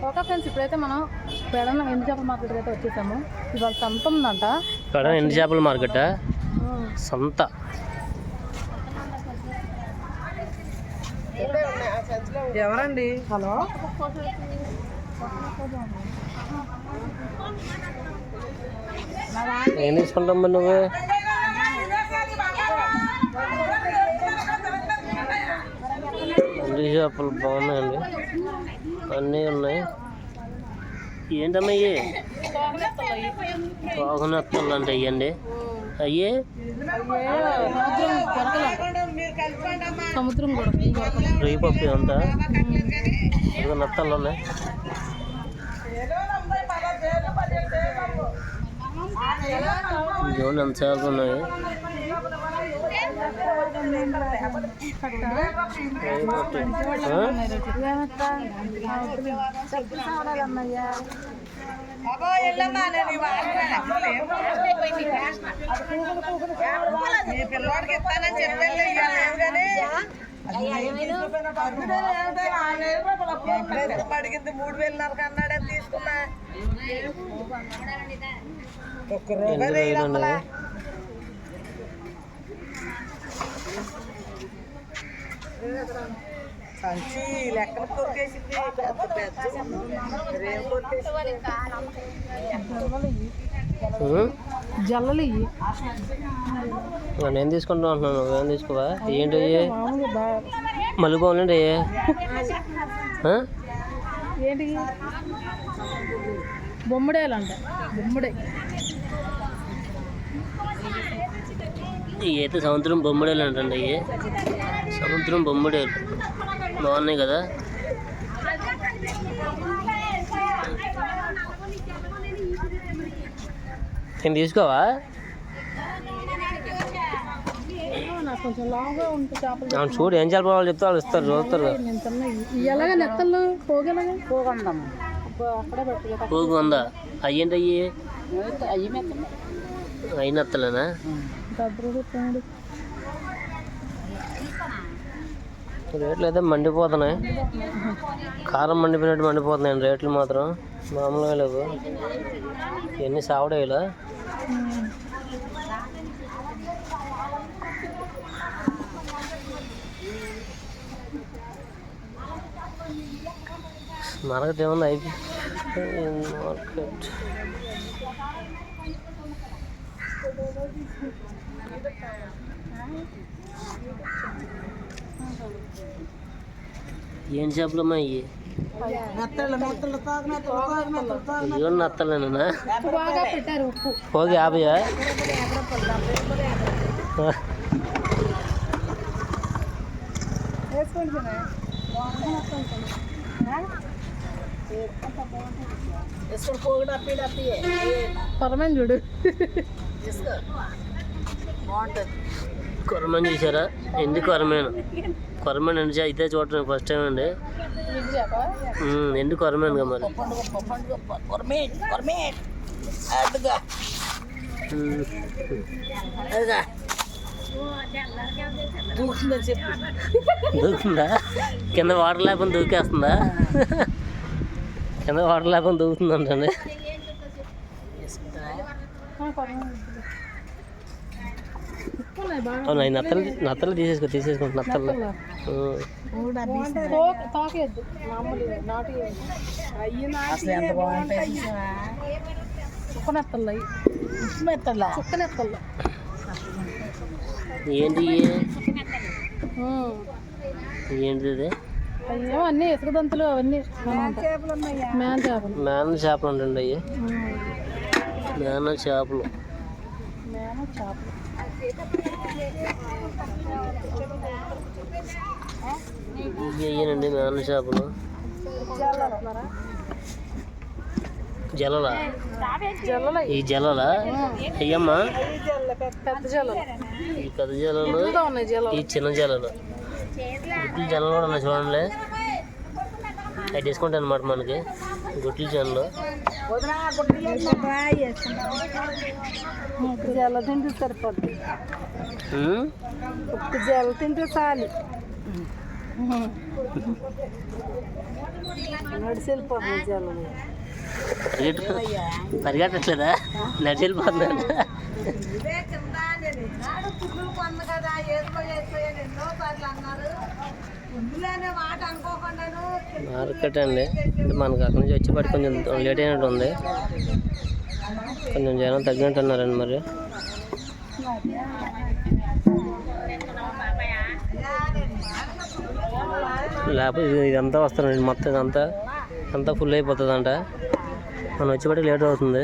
Okay friends, ఇప్పుడైతే మనం పెడన ఎండు చేపల మార్కెట్కి అయితే వచ్చేసాము. ఇవాళ సంత ఉందంట. పెడన ఎండు చేపల మార్కెట్ సంత. ఎవరండి? హలో, ఏం తీసుకుంటాం మరి నువ్వు? ఎండు చేపలు బాగున్నాయండి, అన్నీ ఉన్నాయి. ఏంటమ్మా ఇవి? వాహనత్తలు అంటే ఇవ్వండి. అయ్యే సముద్రం రొయ్యి పప్పు అంతా నత్తలు ఉన్నాయి. జోన్ ఎంత చేపలు ఉన్నాయి. పిల్లవాడికి ఇస్తానని చెప్పండి. అడిగింది 3,000 అన్నాడే తీసుకున్నా. ఒక్క రూపాయి సంచి లెక్కన కొట్టేసింది. జల్లలు నేను తీసుకుంటాను అంటున్నాను, నువ్వేం తీసుకోవా? ఏంటి మళ్ళీ బాగుందండి. ఏంటి బొమ్మడేలు అంట. బొమ్మడే ఇవి అయితే సముద్రం బొమ్మడేలు అంటండి. ఇవి సముద్రం బొమ్మడేలు బాగున్నాయి కదా. నేను తీసుకోవా? చూడు ఏం చేపలు వాళ్ళు చెప్తే వాళ్ళు ఇస్తారు, చూస్తారు. పోగు ఉందా? అయ్యేంటి అయ్యి? అయ్యి నత్తలేనా? రేట్లు అయితే మండిపోతున్నాయి. కారం మండిపోయినట్టు మండిపోతున్నాయి రేట్లు మాత్రం, మామూలుగా లేవు. ఇవన్నీ సావడేలా. మార్కెట్ ఏమన్నా అయిపోయింది. మార్కెట్ ఏం చేపలమ్మా ఇవి? ఇవన్నీ నత్తలేనా? పోగి 50. కొరమేను చూడు, కొరమేను చూసారా? ఎండి కొరమేను. కొరమేను ఎండి అయితే చూడటం ఫస్ట్ టైం అండి. ఎండి కొరమేనుగా మరి. దూకుందా? కింద వాటర్ లేకుండా దూకేస్తుందా? కింద వాటర్ లేకుండా దూకుతుందంటండి. అవును, అవి నత్తలు తీసేసుకో నత్తలు. ఏంటి ఏంటిది? అన్నీ ఇసుక దంతులు అవన్నీ మేన చేపలు ఉండండి. అవి మేన చేపలు. ఇవేనండి మేన చేపలు. జలలా? ఈ జలలా అయ్యమ్మా? ఈ పెద్ద జలలు, ఈ చిన్న జలలు. గుట్ల జలలు కూడా ఉన్నాయి చూడండి. అవి డిస్కౌంట్ అనమాట మనకి గుట్ల జలలు. జల తింటే సరిపోద్ది. జల తింటే చాలు. పరిగెట్టట్లేదా? నడిచి వెళ్ళిపోతున్నాను. మార్కెట్ అండి, అంటే మనకు అక్కడి నుంచి వచ్చేపాటి కొంచెం లేట్ అయినట్టు ఉంది. కొంచెం జనం తగ్గినట్టు ఉన్నారండి. మరి లేకపోతే ఇదంతా వస్తారండి, మొత్తం అంతా ఫుల్ అయిపోతుంది అంట. మనం వచ్చేపాటికి లేట్ అవుతుంది.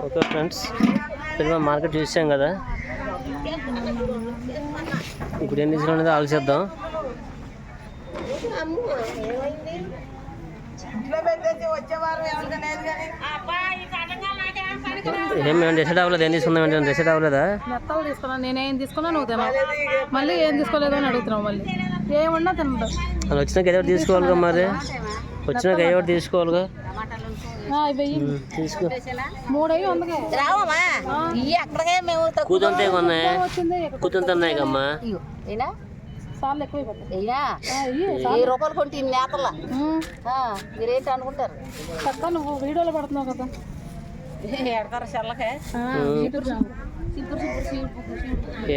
ఓకే ఫ్రెండ్స్, ఇప్పుడు మార్కెట్ చూసాం కదా, ఇప్పుడు ఏం తీసుకుని అనేది ఆలోచిద్దాం. ఏమేమి డిసైడ్ అవ్వలేదు. ఏం తీసుకుందాం అంటే డిసైడ్ అవ్వలేదా? మెత్తలు తీసుకున్నా, నేనేం తీసుకున్నా నువ్వు తిన్నావు, మళ్ళీ ఏం తీసుకోలేదు అని అడుగుతున్నావు. మళ్ళీ ఏమన్నా తింటావు. అది వచ్చినాక ఏదో తీసుకోవాలిగా, మరి వచ్చినాక ఏదో తీసుకోవాలిగా. తీసుకో. 3 వందకే కూతుంటే ఉన్నాయి, కూతుంటున్నాయి కమ్మా. సార్లు ఎక్కువైపోతాయి. 1000 రూపాయలు కొంటే ఇన్ని నేతల మీరేంటి అనుకుంటారు? తక్కువ నువ్వు వీడియోలో పడుతున్నావు కదా, ఎడతారా చెల్లకే?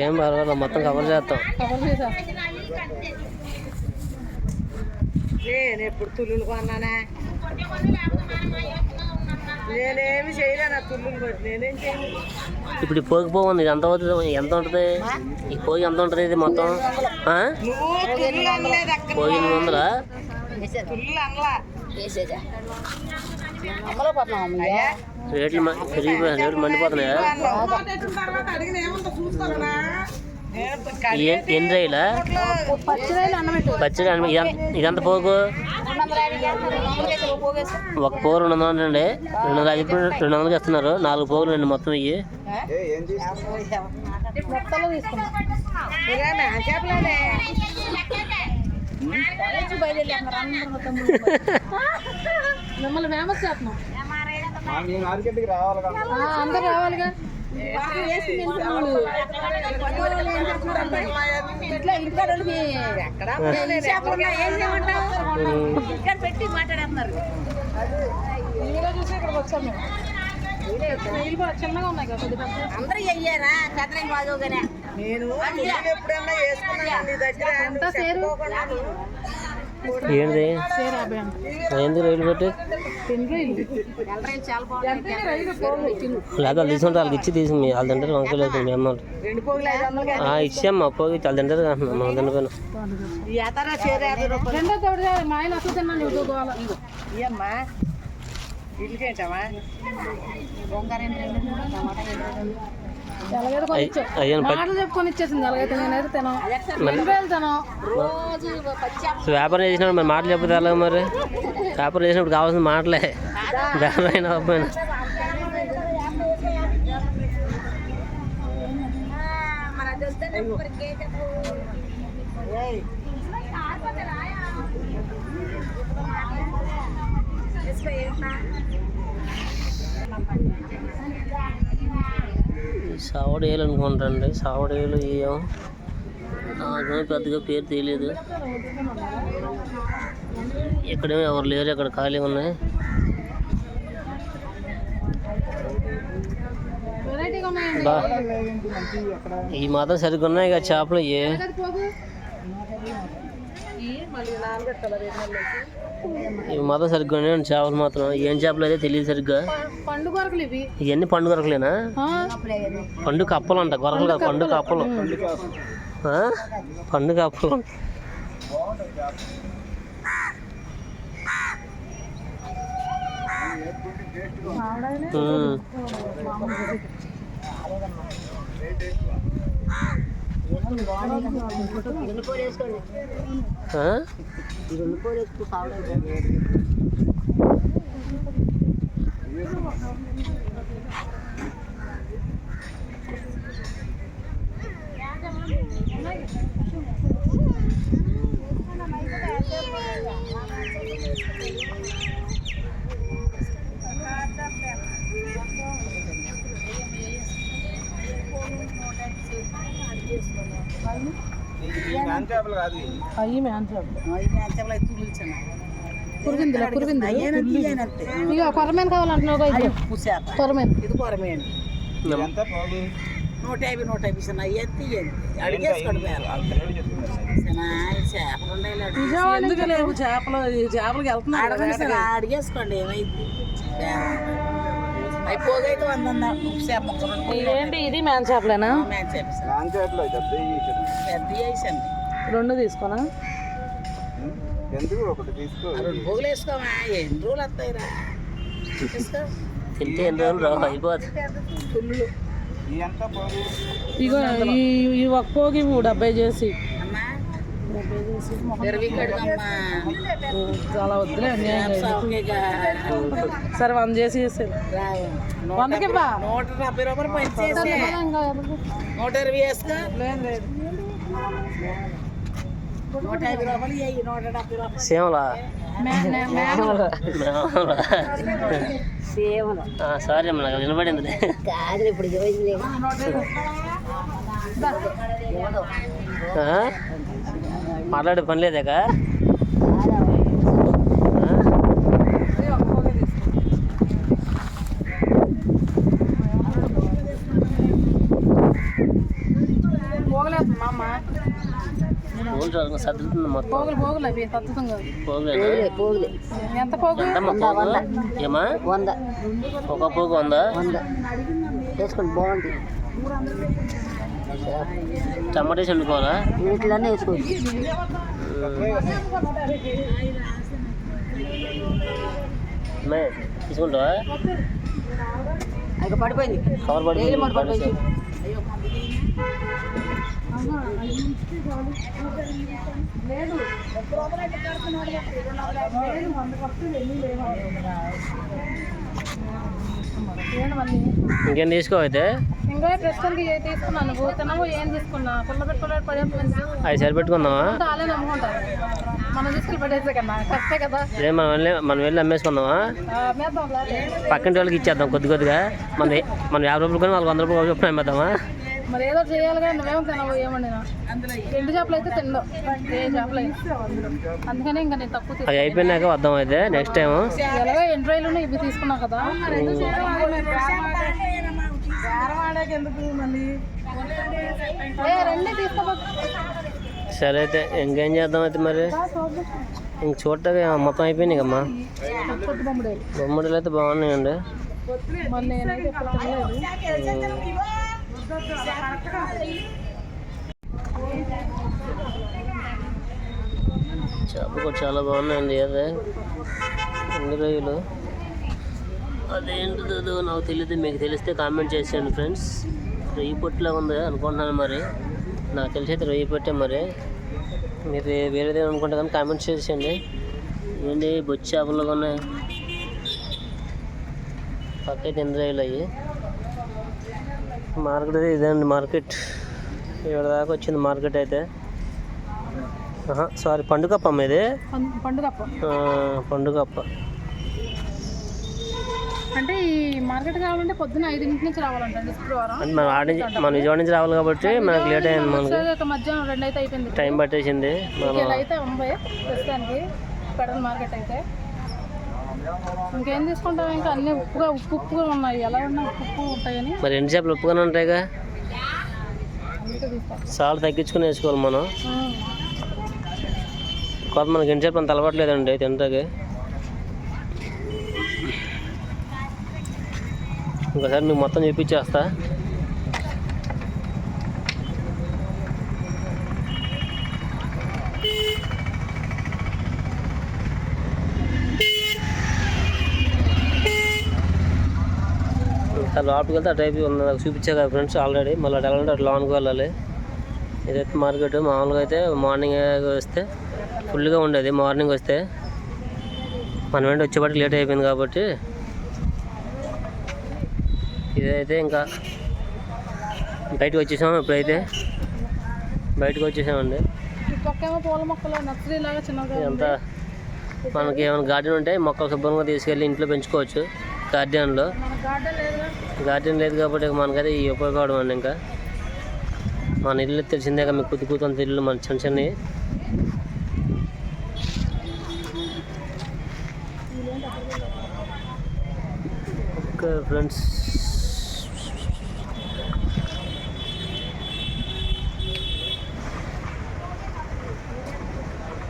ఏం పర్వాలేదు, మొత్తం కవర్ చేస్తాం. నేను ఎప్పుడు తుల్లులు కొన్నానా? నేనేమి చేయలేనా తుల్లులు కొట్టి, నేనేం చేయలేదు. ఇప్పుడు ఈ పోగి పోగుంది, ఇది ఎంత అవుతుంది? ఎంత ఉంటుంది ఈ పోగి? ఎంత ఉంటుంది ఇది మొత్తం? పోగి 800. రేట్లు పెరిగిపోయాయి, రేట్లు మండిపోతున్నాయా? ఎన్ని రైలా? పచ్చి ఇదంతా పోగు ఒక పోగు 200 అండి. 200 ఇస్తున్నారు. 4 పోగులు అండి మొత్తం. ఇవి మిమ్మల్ని ఫేమస్ చేస్తున్నాం, అందరు రావాలిగా. పెట్టి మాట్లాడేస్తున్నారు. చూసి ఇక్కడికి వచ్చాం మేము. చిన్నగా ఉన్నాయి కదా, అందరూ అయ్యారా పెద్దరేం బాగోగానే. నేను ఎప్పుడన్నా ఎంత సేరు? ఏంటి ఏంది రైలు పెట్టి లేదా? వాళ్ళు తీసుకుంటే వాళ్ళకి ఇచ్చి తీసుకుని వాళ్ళు తింటారు. వంకలేదు మీ అమ్మ ఇచ్చామ్మా పోగి వాళ్ళు తింటారు కదా. మనం తినపోయినా మా ఆయన అసలు తిన్నాను. మాటలు చెప్పుకొని ఇచ్చేసింది. అలాగైతే నేనైతే తినాను. వ్యాపారం చేసినప్పుడు మరి మాటలు చెప్పదు అలాగ. మరి వ్యాపారం చేసినప్పుడు కావాల్సిన మాటలే, దానిపైన అబ్బాయినా. సావడేలు అనుకుంటాండి. సావడేలు ఏమో నాకేమో పెద్దగా పేరు తెలియదు. ఎక్కడేమో ఎవరు లేరు, అక్కడ ఖాళీ ఉన్నాయి. ఈ మాత్రం సరిగ్గా ఉన్నాయి కదా చేపలు. ఇవి మాత్రం సరిగ్గా ఉన్నాయి చేపలు మాత్రం. ఏం చేపలు అయితే తెలియదు సరిగ్గా. ఇవన్నీ పండు కొరకలేనా? పండు కప్పలు అంట, కొరకలు కాదు, పండు కప్పలు. పండు కప్పలు. అయ్యి మ్యాన్ కురివింది ఇక కొరమేను కావాలంటున్నావు కొరమేను ఇది కొరమేను 150 చిన్న ఎత్తి అడిగేసుకోండి చేపలు లేవు చేపలకి వెళ్తున్నా అడిగేసుకోండి ఏమైంది అయిపోగైతే 100 ఉప్పు చేప ఇదేంటి ఇది మ్యాన్ చేపలేనా పెద్ద వేసండి 2 తీసుకోనా 2 పోగులు వేసుకోమా ఎన్ని రోజులు వస్తాయిరా తీసుకో తింటే ఎన్ని రోజులు రావు అయిపోతుంది ఇగో ఈ ఒక్క పోగి 70 చేసి అమ్మా 20 కడుగమ్మా చాలా వద్దులే అన్యాయం లేదు. సరే 100 చేసి 100కి బా 170 రూపాయలు పనిచేసి 120 వేసుకో 150 రూపాయలు 170 రూపాయలు సేమలా సారీ అమ్మ నాకు వినపడింది కాదు ఇప్పుడు మాట్లాడే పని లేదాక సర్దుతుంది మొత్తం పోగులు అవి సత్తుతం కాదు పోగులే ఎంత పోగు ఏమా 100 ఒక పోగు 100 వేసుకోండి బాగుంటుంది టమాటా వేసి వండుకోవాలా వీటిలోనే వేసుకోవచ్చు తీసుకుంటావా ఇక పడిపోయింది కవర్ పడిపోయింది ఇంకేం తీసుకో అయితే ఇంకా ప్రస్తుతానికి ఏ తీసుకున్నాను తిన్నాము ఏం తీసుకున్నా పుల్ల పెట్టుకోలేదు పడేస్తుంది అవి సరిపెట్టుకుందామా అలానే నమ్ముకుంటారు మనం తీసుకుని పడేసే కన్నా కష్టే కదా అదే మనం వెళ్ళి అమ్మేసుకుందామా పక్కింటి వాళ్ళకి ఇచ్చేద్దాం కొద్దిగా మనం 50 రూపాయలు కానీ వాళ్ళకి 100 రూపాయలు చొప్పున అమ్మేద్దామా మరి ఏదో చేయాలి కానీ నువ్వేమో తినవు ఏమండినా 2 చేపలు అయితే తినవు ఏ చేపలు అయితే అందుకని ఇంకా నేను తక్కువ అవి అయిపోయినాక వద్దాం అయితే నెక్స్ట్ టైం ఎలాగో ఎన్ని రోజులు ఇవి తీసుకున్నావు కదా రెండే తీసుకో సరే అయితే ఇంకేం చేద్దాం అయితే మరి ఇంక చూడటానికి మొత్తం అయిపోయినాయి కమ్మా బొమ్మడీలు అయితే బాగున్నాయండి మళ్ళీ నేనైతే ఎప్పుడు తినలేదు చేపలు కూడా చాలా బాగున్నాయండి అదే 2 రోజులు అదేంటిదో నాకు తెలియదు మీకు తెలిస్తే కామెంట్ చేసేయండి ఫ్రెండ్స్ రొయ్యి పొట్టులా ఉంది అనుకుంటున్నాను మరి నాకు తెలిసి అయితే రొయ్యి పొట్టే మరి మీరు వేరేదే అనుకుంటే కానీ కామెంట్ చేసేయండి ఏంటి బొచ్చు చేపలు ఉన్నాయి పక్కైతే 2 రోజులు అయ్యి మార్కెట్ అయితే ఇదండి మార్కెట్ ఇక్కడ దాకా వచ్చింది మార్కెట్ అయితే సారీ పండుగప్ప అమ్మ ఇది పండుగప్ప అంటే ఈ మార్కెట్ కావాలంటే పొద్దున 5 నుంచి రావాలంటే శుక్రవారం అంటే మన విజయవాడ నుంచి రావాలి కాబట్టి మనకు లేట్ అయింది మనకి మధ్యాహ్నం 2 అయితే అయిపోయింది టైం పట్టేసింది అయితే 90 ప్రస్తుతానికి పెడల్ మార్కెట్ అయితే ఇంకేం తీసుకుంటాం ఇంకా అన్ని ఉప్పుగా ఉన్నాయి ఎలా ఉన్నాయి ఉప్పు ఉంటాయని మరి 2 చేపలు ఉప్పుగానే ఉంటాయిగా సాల్ట్ తగ్గించుకుని వేసుకోవాలి మనం కొత్త మనకి 2 చేపలు అంత అలవాట్లేదండి తింటాకి ఇంకోసారి మీకు మొత్తం చూపించేస్తా లోపలికి వెళ్తే ఆ టైప్ ఉంది నాకు చూపించా కదా ఫ్రెండ్స్ ఆల్రెడీ మళ్ళీ అటు వెళ్ళాలంటే అటు లోనికి వెళ్ళాలి ఇదైతే మార్కెట్ మామూలుగా అయితే మార్నింగ్ వస్తే ఫుల్గా ఉండేది మార్నింగ్ వస్తే మనం ఏంటి వచ్చేపాటికి లేట్ అయిపోయింది కాబట్టి ఇదైతే ఇంకా బయటకు వచ్చేసాం ఇప్పుడైతే బయటకు వచ్చేసామండి ఇదంతా మనకి ఏమైనా గార్డెన్ ఉంటే మొక్కలు శుభ్రంగా తీసుకెళ్ళి ఇంట్లో పెంచుకోవచ్చు గార్డెన్ లేదు కాబట్టి మనకైతే ఈ ఉపయోగపడడం అండి ఇంకా మన ఇల్లు తెలిసిందే కదా, మీకు కొద్ది కూతంత ఇల్లు మన చిన్న చిన్నవి. ఓకే ఫ్రెండ్స్,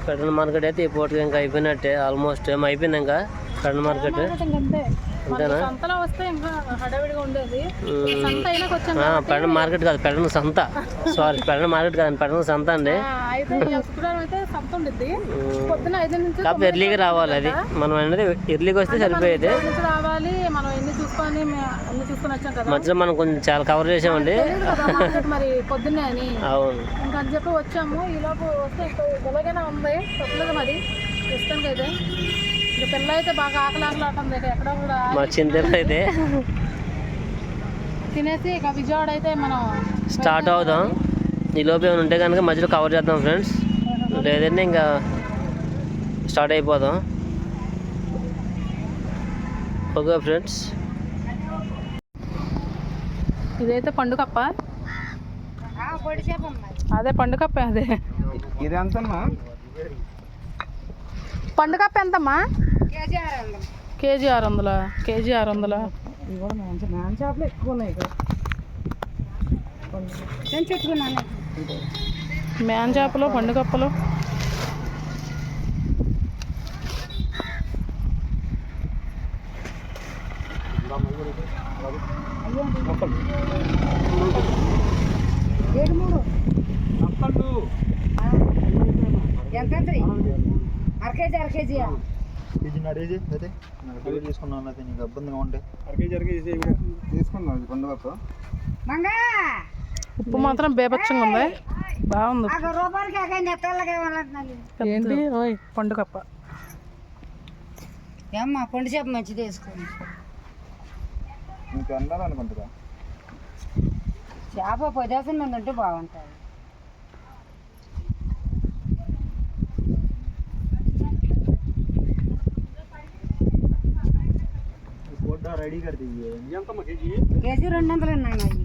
కడన్ మార్కెట్ అయితే ఈ పూటకి ఇంకా అయిపోయినట్టే, ఆల్మోస్ట్ ఏమో అయిపోయింది ఇంకా కడన్ మార్కెట్. అంతే అంతేనా? సంతలో వస్తే ఇంకా హడావిడిగా ఉండేది. సంత అయినాక వచ్చాం పెడన మార్కెట్ కాదు, పెడన సంత. సారీ, పెడన మార్కెట్ కాదు, పెడన సంత అండి. అయితే శుక్రవారం అయితే సంత ఉండిద్ది. పొద్దున 5 నుంచి కాకపోతే ఎర్లీగా రావాలి, అది మనం అనేది ఎర్లీగా వస్తే సరిపోయేది. రావాలి, మనం ఎన్ని చూసుకొని వచ్చాం కదా. మధ్యలో మనం కొంచెం చాలా కవర్ చేసామండి. మరి పొద్దున్నే అని అవును, ఇంకా అని చెప్పి వచ్చాము. ఈలోపు వస్తే ఇలాగైనా ఉంది తప్పలేదు మరి ప్రస్తుతానికి అయితే. ఇంకా పిల్ల అయితే బాగా ఆకలాటంది, ఎక్కడో కూడా మా చింతలు అయితే తినేసి ఇక విజయవాడ అయితే మనం స్టార్ట్ అవుదాం. ఈ లోపు ఏమైనా ఉంటే కనుక మధ్యలో కవర్ చేద్దాం ఫ్రెండ్స్, లేదంటే ఇంకా స్టార్ట్ అయిపోదాం. ఓకే ఫ్రెండ్స్, ఇదైతే పండుగప్ప, అదే పండుగప్ప, అదే ఇది ఎంతమ్మా? పండుగప్ప ఎంతమ్మా? కేజీ 600. కేజీ 600. చేపలు ఎక్కువ ఉన్నాయి మేన్ చేపలు, పండుగప్పలు. ఎంత అర కేజీ తీసుకున్నాను, నీకు ఇబ్బందిగా ఉంటే తీసుకున్నాను పండుగ. ఉప్పు మాత్రం బేపచ్చంగా ఉంది, బాగుంది. ఏంటి పండుగప్ప? ఏమ్మా పండు చేప మంచిది వేసుకోండి. నీకు అందాలనుకుంటుందా? చేప 10,000 మంది ఉంటే బాగుంటుంది. रेडी कर दीजिए। కేజీ 200 అన్నాను అవి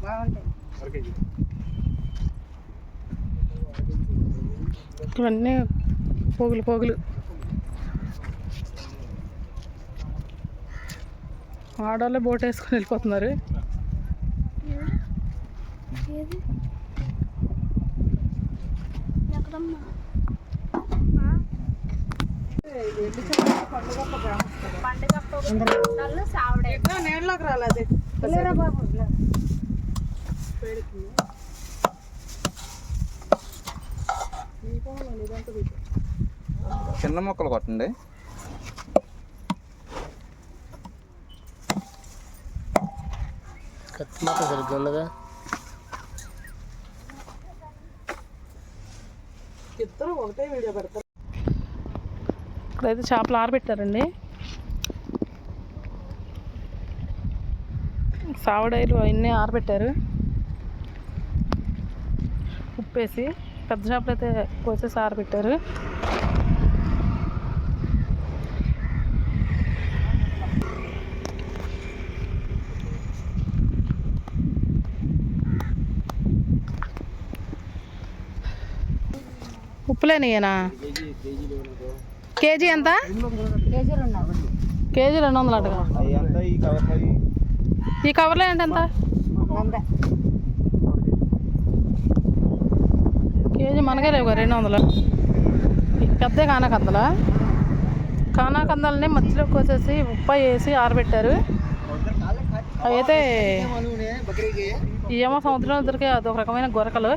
బాగుంటాయి. ఇవన్నీ పోగులు పోగులు. ఆడవాళ్ళే బోట్ వేసుకొని వెళ్ళిపోతున్నారు. నీళ్ళలోకి రాలేదు బాబు. చిన్న మొక్కలు కొట్టండి. కత్తి మాత్రం సరిగ్గా ఉండగా ఇద్దరు ఒకటే వీడియో పెడతారు. ఇక్కడైతే చేపలు ఆరబెట్టారండి. సావడాయిలు అవన్నీ ఆరబెట్టారు ఉప్పేసి. పెద్ద చేపలు అయితే కోసేసి ఆరబెట్టారు. ఉప్పులేనియేనా? కేజీ ఎంత? కేజీ 200 అటగా. ఈ కవర్లో ఏంటి ఎంత? కేజీ మనకే లేవు 200. పెద్ద కానాకందలా. కానాకందాలని మధ్యలో కోసేసి ఉప్పు వేసి ఆరబెట్టారు. అవి అయితే ఏమో సముద్రంలో దొరికే అదొక రకమైన గొరకలు.